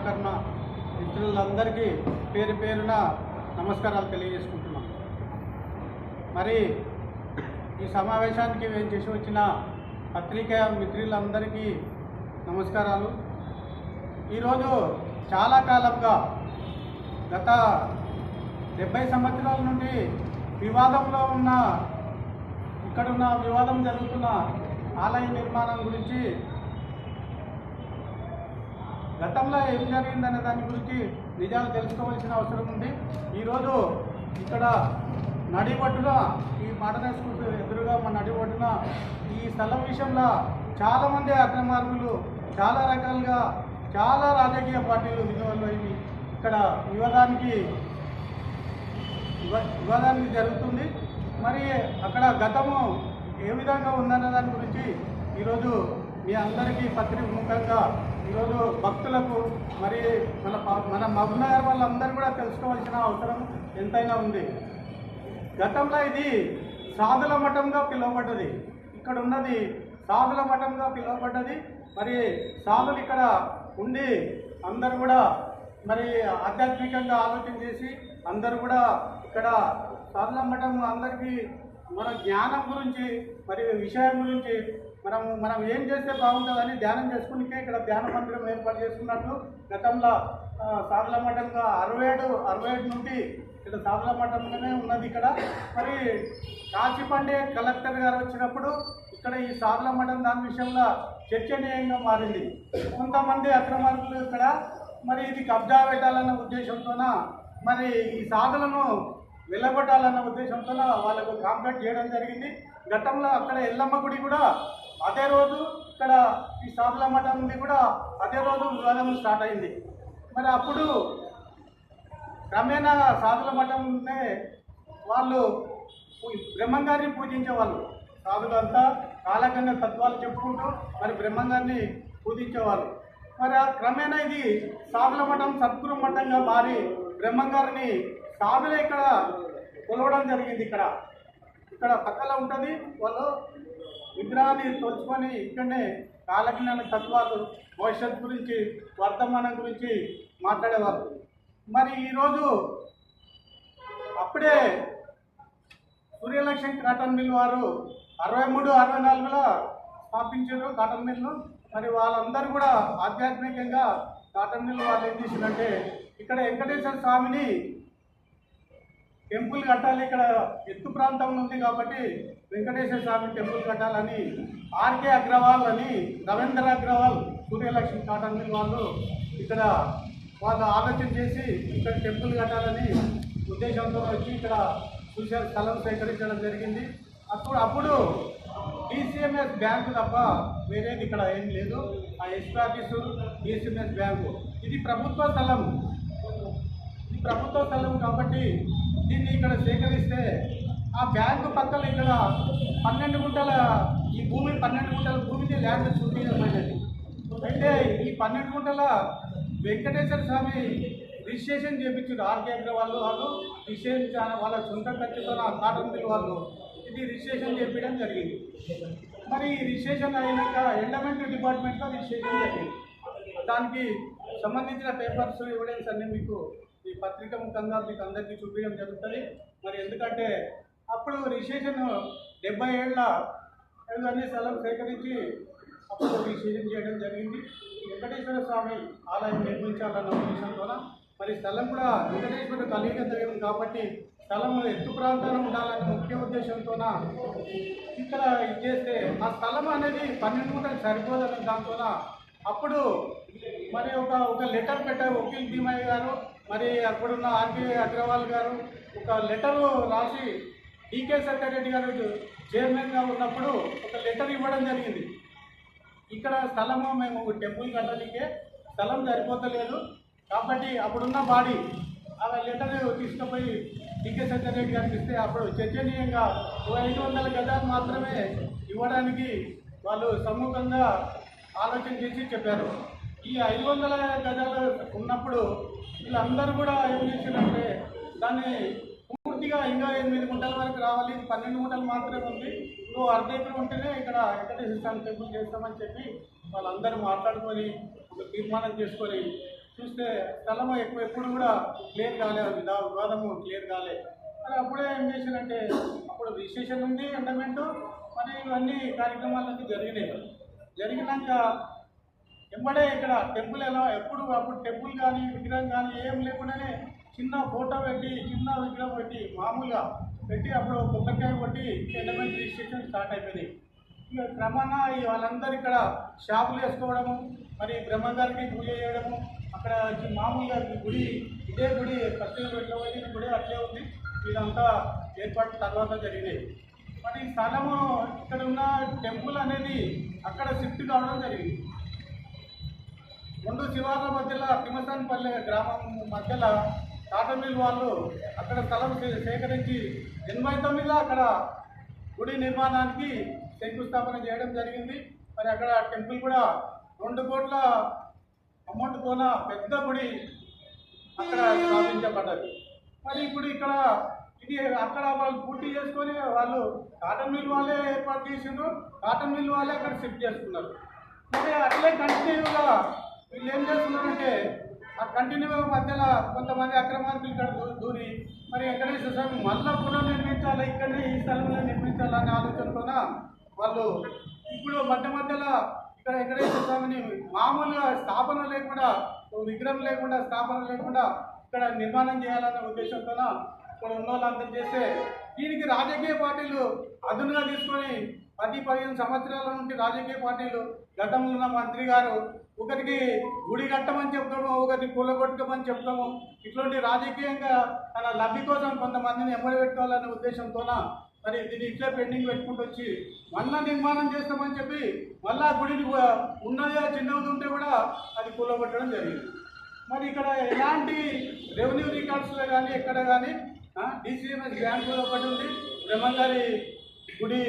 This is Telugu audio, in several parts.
విశ్వకర్మ మిత్రులందరికీ పేరు పేరున నమస్కారాలు తెలియజేసుకుంటున్నాం. మరి ఈ సమావేశానికి మేము చేసి వచ్చిన పత్రికా మిత్రులందరికీ నమస్కారాలు. ఈరోజు చాలా కాలంగా గత 70 సంవత్సరాల నుండి వివాదంలో ఉన్న ఇక్కడున్న వివాదం జరుగుతున్న ఆలయ నిర్మాణం గురించి, గతంలో ఏం జరిగిందనే దాని గురించి నిజాలు తెలుసుకోవాల్సిన అవసరం ఉంది. ఈరోజు ఇక్కడ నడిబొడ్డున ఈ మోడర్న్ స్కూల్ ఎదురుగా మన నడిబొడ్డున ఈ స్థలం విషయంలో చాలామంది అక్రమార్గులు చాలా రకాలుగా చాలా రాజకీయ పార్టీలు విలువలు ఇక్కడ వివాదానికి జరుగుతుంది. మరి అక్కడ గతము ఏ విధంగా ఉందన్న దాని గురించి ఈరోజు మీ అందరికీ పత్రిక ముఖంగా ఈరోజు భక్తులకు మరి మన మహబూబ్నగర్ వాళ్ళందరూ కూడా తెలుసుకోవాల్సిన అవసరం ఎంతైనా ఉంది. గతంలో ఇది సాధుల మఠంగా పిలువబడ్డది. ఇక్కడ ఉన్నది సాధుల మఠంగా పిలువబడ్డది. మరి సాధులు ఇక్కడ ఉండి అందరూ కూడా మరి ఆధ్యాత్మికంగా ఆలోచన చేసి అందరూ కూడా ఇక్కడ సాధుల మఠం అందరికీ మన జ్ఞానం గురించి మరి విషయం గురించి మనం ఏం చేస్తే బాగుంటుందని ధ్యానం చేసుకునికే ఇక్కడ ధ్యాన మందిరం ఏర్పాటు చేసుకున్నట్లు గతంలో సాధుల మఠంగా 67 నుండి ఇక్కడ సాధుల మఠంలోనే ఉన్నది. ఇక్కడ మరి కాచిపండే కలెక్టర్ గారు వచ్చినప్పుడు ఇక్కడ ఈ సాధుల మఠం దాని విషయంలో చర్చనీయంగా మారింది. కొంతమంది అక్రమార్కులు ఇక్కడ మరి ఇది కబ్జా పెట్టాలన్న ఉద్దేశంతోన మరి ఈ సాధులను వెళ్ళగొట్టాలన్న ఉద్దేశంతో వాళ్ళకు కాంప్లైంట్ చేయడం జరిగింది. గతంలో అక్కడ ఎల్లమ్మ గుడి కూడా అదే రోజు, ఇక్కడ ఈ సాధుల మఠం నుండి కూడా అదే రోజు వివాదం స్టార్ట్ అయింది. మరి అప్పుడు క్రమేణా సాధుల మఠంనే వాళ్ళు బ్రహ్మంగారిని పూజించేవాళ్ళు. సాధులంతా కాలకంగా తత్వాలు చెప్పుకుంటూ మరి బ్రహ్మంగారిని పూజించేవాళ్ళు. మరి ఆ క్రమేణా ఇది సాధుల మఠం సద్గురు మఠంగా మారి బ్రహ్మంగారిని సాధులే ఇక్కడ కొలవడం జరిగింది. ఇక్కడ పక్కలో ఉంటుంది. వాళ్ళు విగ్రహాన్ని తోచుకొని ఇక్కడనే కాలజ్ఞాన తత్వాలు, భవిష్యత్ గురించి, వర్తమానం గురించి మాట్లాడేవారు. మరి ఈరోజు అప్పుడే సూర్యలక్ష్మి కాటన్ మిల్ వారు 63, 64లో స్థాపించారు కాటన్ మిల్ను. మరి వాళ్ళందరూ కూడా ఆధ్యాత్మికంగా కాటన్ మిల్ వాళ్ళు ఏం చేసిందంటే ఇక్కడ వెంకటేశ్వర స్వామిని టెంపుల్ కట్టాలి, ఇక్కడ ఎత్తు ప్రాంతం ఉంది కాబట్టి వెంకటేశ్వర స్వామి టెంపుల్ కట్టాలని ఆర్కే అగ్రవాల్ అని రవీంద్ర అగ్రవాల్ సూర్యలక్ష్మి కాటన్ మిల్ వాళ్ళు ఇక్కడ వాళ్ళు ఆలోచన చేసి ఇక్కడ టెంపుల్ కట్టాలని ఉద్దేశంతో వచ్చి ఇక్కడ చూసారు, స్థలం సేకరించడం జరిగింది. అప్పుడు డిసిఎంఎస్ బ్యాంకు తప్ప వేరేది ఇక్కడ ఏం లేదు. ఆ ఎస్పీ ఆఫీసు, డిసిఎంఎస్ బ్యాంకు ఇది ప్రభుత్వ స్థలం. ఇది ప్రభుత్వ స్థలం కాబట్టి దీన్ని ఇక్కడ సేకరిస్తే ఆ బ్యాంకు పక్కన ఇక్కడ 12 గుంటల ఈ భూమి 12 గుంటల భూమికి ల్యాండ్ చూపించమైనది. అయితే ఈ 12 గుంటల వెంకటేశ్వర స్వామి రిజిస్ట్రేషన్ చేయించారు. ఆర్కే వాళ్ళు రిజిస్ట్రేషన్ వాళ్ళ సొంత ఖర్చుతో కాటన్ మిల్ వాళ్ళు ఇది రిజిస్ట్రేషన్ చేయించడం జరిగింది. మరి రిజిస్ట్రేషన్ అయినాక ఎండోమెంట్ డిపార్ట్మెంట్లో రిజిస్ట్రేషన్ జరిగింది. దానికి సంబంధించిన పేపర్స్, ఎవిడెన్స్ అన్నీ మీకు ఈ పత్రిక ముఖంగా మీకు అందరికీ చూపించడం జరుగుతుంది. మరి ఎందుకంటే అప్పుడు రిజిస్ట్రేషన్ 70 ఏళ్ళ అన్ని స్థలం సేకరించి అప్పుడు రిజిస్ట్రేషన్ చేయడం జరిగింది. వెంకటేశ్వర స్వామి ఆలయం నిర్మించాలన్న ఉద్దేశంతో మరి స్థలం కూడా వెంకటేశ్వర కలిగేది కాబట్టి స్థలం ఎత్తు ప్రాంతాన్ని ఉండాలన్న ముఖ్య ఉద్దేశంతో ఇక్కడ ఇది చేస్తే ఆ స్థలం అనేది 12 గుంటలు సరిపోదన్న దాంతో అప్పుడు మరి ఒక లెటర్ పెట్టారు వకీల్ భీమయ్య గారు, మరి అప్పుడున్న ఆర్కే అగ్రవాల్ గారు ఒక లెటరు రాసి డికే సెక్రటరీ గారు చైర్మన్గా ఉన్నప్పుడు ఒక లెటర్ ఇవ్వడం జరిగింది. ఇక్కడ స్థలము మేము టెంపుల్ కట్టడానికే స్థలం సరిపోతలేదు కాబట్టి అప్పుడున్న బాడీ ఆ లెటర్ తీసుకుపోయి డికే సెక్రటరీ గారికి ఇస్తే అప్పుడు చర్చనీయంగా 500 గజాలు మాత్రమే ఇవ్వడానికి వాళ్ళు సముఖంగా ఆలోచన చేసి చెప్పారు. ఈ 500 గజాలు ఉన్నప్పుడు వీళ్ళందరూ కూడా ఏం చేశారంటే దాన్ని పూర్తిగా ఇంకా 8 గుంటల వరకు రావాలి, 12 గుంటలు మాత్రమే ఉంది, నువ్వు అర్ధ ఎకరం ఉంటేనే ఇక్కడ వెంకటేశ్వర స్వామి టెంపుల్ చేస్తామని చెప్పి వాళ్ళందరూ మాట్లాడుకొని ఒక తీర్మానం చేసుకొని చూస్తే స్థలము ఎప్పుడు కూడా క్లియర్ కాలేదు, వివాదము క్లియర్ కాలేదు. మరి అప్పుడే ఏం చేశారంటే అప్పుడు రిజిస్ట్రేషన్ ఉంది ఎండమెంటు, మరి ఇవన్నీ కార్యక్రమాలన్నీ జరిగినాక వెంబడే ఇక్కడ టెంపుల్ ఎలా అప్పుడు టెంపుల్ కానీ విగ్రహం కానీ ఏం లేకుండానే చిన్న ఫోటో పెట్టి చిన్న విగ్రహం పెట్టి మామూలుగా పెట్టి అప్పుడు కొబ్బరికాయ కొట్టి ఎండమెంట్ రిజిస్ట్రేషన్ స్టార్ట్ అయిపోయింది. ఇక క్రమాన వాళ్ళందరూ ఇక్కడ షాపులు వేసుకోవడము, మరి బ్రహ్మంగారికి పూజ చేయడము, అక్కడ మామూలుగా గుడి ఇదే గుడి ఫస్ట్ పెట్టిన గుడి అట్లే ఉంది. ఇదంతా ఏర్పాటు తర్వాత జరిగినాయి. మరి ఈ స్థలము ఇక్కడ ఉన్న టెంపుల్ అనేది అక్కడ షిఫ్ట్ కావడం జరిగింది. రెండు శివార్ల మధ్యలో తిమ్మసానిపల్లె గ్రామం మధ్యలో కాటన్ మిల్ వాళ్ళు అక్కడ స్థలం సేకరించి 89లో అక్కడ గుడి నిర్మాణానికి శంకుస్థాపన చేయడం జరిగింది. మరి అక్కడ టెంపుల్ కూడా 2 కోట్ల అమౌంట్తోన పెద్ద గుడి అక్కడ స్థాపించబడ్డది. మరి ఇప్పుడు ఇక్కడ ఇది అక్కడ వాళ్ళు పూర్తి చేసుకొని వాళ్ళు కాటన్ మిల్ వాళ్ళే ఏర్పాటు చేసిండ్రు, కాటన్ మిల్ వాళ్ళే అక్కడ షిఫ్ట్ చేసుకున్నారు. మరి అట్లే కంటిన్యూగా వీళ్ళు ఏం చేస్తున్నారంటే ఆ కంటిన్యూగా మధ్యలో కొంతమంది అక్రమార్కులు ఇక్కడ దూరి మరి వెంకటేశ్వర స్వామి మళ్ళా పునర్నిర్మించాలి, ఇక్కడనే ఈ స్థలంలో నిర్మించాలనే ఆలోచనతోన వాళ్ళు ఇప్పుడు మధ్యలో ఇక్కడ వెంకటేశ్వర స్వామిని మామూలుగా స్థాపన లేకుండా, విగ్రహం లేకుండా, స్థాపన లేకుండా ఇక్కడ నిర్మాణం చేయాలనే ఉద్దేశంతో ఇక్కడ ఉన్న వాళ్ళందరూ చేస్తే దీనికి రాజకీయ పార్టీలు అదునుగా తీసుకొని 10-15 సంవత్సరాల నుండి రాజకీయ పార్టీలు గతంలో ఉన్న మంత్రి గారు ఒకరికి గుడి కట్టమని చెప్తాము, ఒకరికి కూలగొట్టమని చెప్తాము, ఇట్లాంటి రాజకీయంగా తన లబ్ధి కోసం కొంతమందిని ఎంబడి పెట్టుకోవాలనే ఉద్దేశంతోన మరి దీన్ని ఇట్లా పెండింగ్ పెట్టుకుంటూ వచ్చి మళ్ళా నిర్మాణం చేస్తామని చెప్పి మళ్ళా గుడిని ఉన్నది చిన్నది ఉంటే కూడా అది కూలగొట్టడం జరిగింది. మరి ఇక్కడ ఎలాంటి రెవెన్యూ రికార్డ్స్లో కానీ ఎక్కడ కానీ డిసిఎంఎస్ బ్యాంకులో ఒకటి ఉంది, బ్రహ్మంగారి గుడి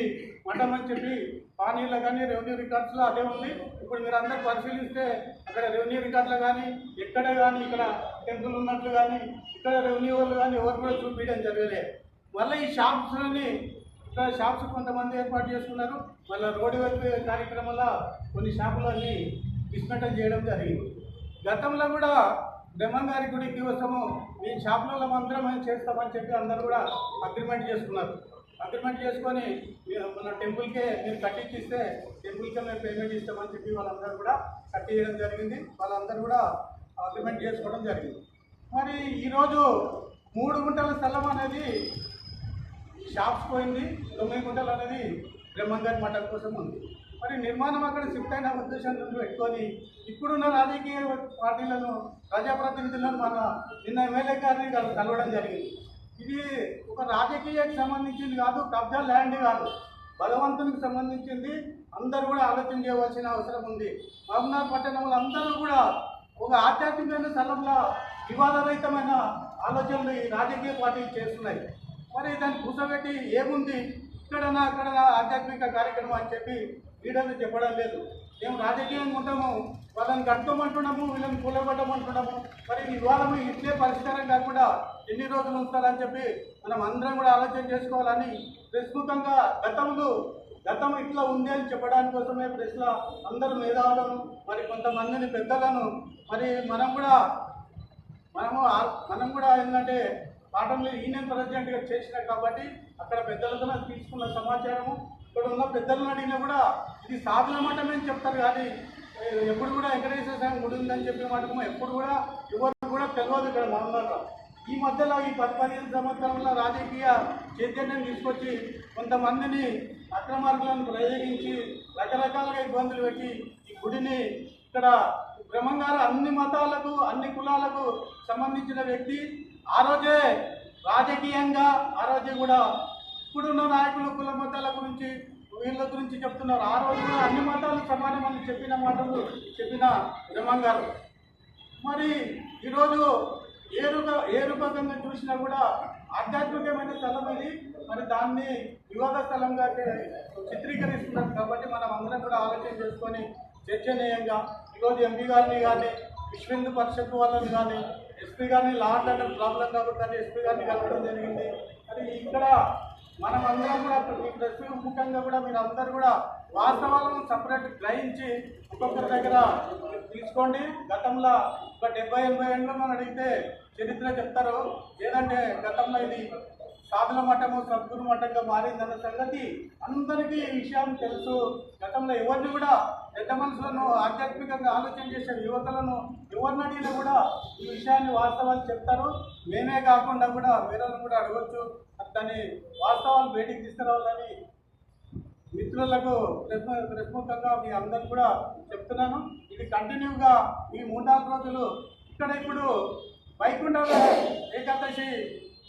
మఠం అని చెప్పి పానీలో కానీ రెవెన్యూ రికార్డ్స్లో అదే ఉంది. ఇప్పుడు మీరు అందరూ పరిశీలిస్తే అక్కడ రెవెన్యూ రికార్డులు కానీ ఎక్కడ కానీ ఇక్కడ టెంపుల్ ఉన్నట్లు కానీ ఇక్కడ రెవెన్యూ వాళ్ళు కానీ ఎవరు కూడా చూపించడం జరగలేదు. మళ్ళీ ఈ షాప్స్ని ఇక్కడ షాప్స్ కొంతమంది ఏర్పాటు చేసుకున్నారు. మళ్ళీ రోడ్డు వైపు కార్యక్రమంలో కొన్ని షాపులన్నీ డిస్మెంటల్ చేయడం జరిగింది. గతంలో కూడా బ్రహ్మంగారి గుడికి వస్తాము ఈ షాపులలో అందరం చేస్తామని చెప్పి అందరూ కూడా అగ్రిమెంట్ చేసుకున్నారు. అగ్రిమెంట్ చేసుకొని మన టెంపుల్కే మీరు కట్టించిస్తే టెంపుల్కే మేము పేమెంట్ ఇస్తామని చెప్పి వాళ్ళందరూ కూడా కట్టించడం జరిగింది. వాళ్ళందరూ కూడా అగ్రిమెంట్ చేసుకోవడం జరిగింది. మరి ఈరోజు 3 గుంటల స్థలం అనేది షాప్స్ పోయింది, 9 గుంటలు అనేది బ్రహ్మంగారి మఠం కోసం ఉంది. మరి నిర్మాణం అక్కడ షిఫ్ట్ అయిన ఉద్దేశాన్ని పెట్టుకొని ఇప్పుడున్న రాజకీయ పార్టీలను ప్రజాప్రతినిధులను మన నిన్న ఎమ్మెల్యే గారిని కలవడం జరిగింది. ఇది ఒక రాజకీయానికి సంబంధించింది కాదు, కబ్జా ల్యాండ్ కాదు, భగవంతునికి సంబంధించింది. అందరూ కూడా ఆలోచన చేయవలసిన అవసరం ఉంది. మహబూబ్నగర్ పట్టణంలో అందరూ కూడా ఒక ఆధ్యాత్మికమైన స్థలంలో వివాదరహితమైన ఆలోచనలు ఈ రాజకీయ పార్టీలు చేస్తున్నాయి. మరి దాన్ని కూర్చోబెట్టి ఏముంది ఇక్కడనా అక్కడనా ఆధ్యాత్మిక కార్యక్రమం అని చెప్పి లీడర్లు చెప్పడం లేదు. మేము రాజకీయంగా ఉంటాము, వాళ్ళని కట్టుకోమంటున్నాము, వీళ్ళని కూలగొట్టమంటున్నాము. మరి ఈ వివాదం ఇట్లే పరిష్కారం కాకుండా ఎన్ని రోజులు ఉంచాలని చెప్పి మనం అందరం కూడా ఆలోచన చేసుకోవాలని ప్రస్తుతంగా గతం ఇట్లా ఉంది అని చెప్పడానికి కోసమే ప్రెస్లో అందరూ మేధావులను మరి కొంతమందిని పెద్దలను మరి మనం కూడా ఏంటంటే పాఠంలో యూనియన్ ప్రెసిడెంట్గా చేసినా కాబట్టి అక్కడ పెద్దలతో తీసుకున్న సమాచారము ఇక్కడ ఉన్న పెద్దలను అడిగినా కూడా ఇది సాధన మఠమే అని చెప్తారు. కానీ ఎప్పుడు కూడా వెంకటేశ్వర స్వామి గుడి ఉందని చెప్పే మటము ఎప్పుడు కూడా ఎవరు కూడా తెలియదు ఇక్కడ మహబూబ్నగర్లో. ఈ మధ్యలో ఈ 10-15 సంవత్సరంలో రాజకీయ చైతన్యం తీసుకొచ్చి కొంతమందిని అక్రమార్కులను ప్రయోగించి రకరకాలుగా ఇబ్బందులు పెట్టి ఈ గుడిని ఇక్కడ బ్రహ్మంగారు అన్ని మతాలకు అన్ని కులాలకు సంబంధించిన వ్యక్తి. ఆ రోజే రాజకీయంగా కూడా ఇప్పుడున్న నాయకులు కుల మతాల గురించి వీళ్ళ గురించి చెప్తున్నారు. ఆ రోజు కూడా అన్ని మతాలు సమానమని చెప్పిన మాటలు చెప్పిన బ్రహ్మంగారు. మరి ఈరోజు ఏ రూపకంగా చూసినా కూడా ఆధ్యాత్మికమైన స్థలం ఇది. మరి దాన్ని వివాద స్థలంగా చిత్రీకరిస్తున్నారు. కాబట్టి మనం అందరం కూడా ఆలోచన చేసుకొని చర్చనీయంగా ఈరోజు ఎంపీ గారిని కానీ విశ్వ హిందూ పరిషత్ వాళ్ళని కానీ ఎస్పీ గారిని లా అండ్ ఆర్డర్ ప్రాబ్లం కాబట్టి ఎస్పీ గారిని కలవడం జరిగింది. మరి ఇక్కడ మనం అందరం కూడా ఈ ప్రెస్ ముఖ్యంగా కూడా మీరు అందరూ కూడా వాస్తవాలను సపరేట్ గ్రహించి ఒక్కొక్కరి దగ్గర తీసుకోండి. గతంలో ఒక 70-80 ఏళ్ళు మనం అడిగితే చరిత్ర చెప్తారు. ఏదంటే గతంలో ఇది సాధుల మఠము సద్గురు మఠంగా మారిందన్న సంగతి అందరికీ ఈ విషయం తెలుసు. గతంలో ఎవరిని కూడా పెద్ద మనుషులను ఆధ్యాత్మికంగా ఆలోచన చేసే యువకులను ఎవరిని అడిగినా కూడా ఈ విషయాన్ని వాస్తవాలు చెప్తారు. మేమే కాకుండా కూడా వేరేలను కూడా అడగవచ్చు. దాన్ని వాస్తవాలు బయటికి తీసుకురావాలని మిత్రులకు ప్రశ్నముఖంగా మీ అందరికి కూడా చెప్తున్నాను. ఇది కంటిన్యూగా ఈ 3-4 రోజులు ఇక్కడ ఇప్పుడు వైకుంఠ ఏకాదశి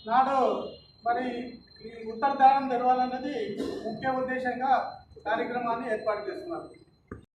నాడు మరి ఈ ఉత్తర దానం తెరవాలన్నది ముఖ్య ఉద్దేశంగా కార్యక్రమాన్ని ఏర్పాటు చేస్తున్నారు.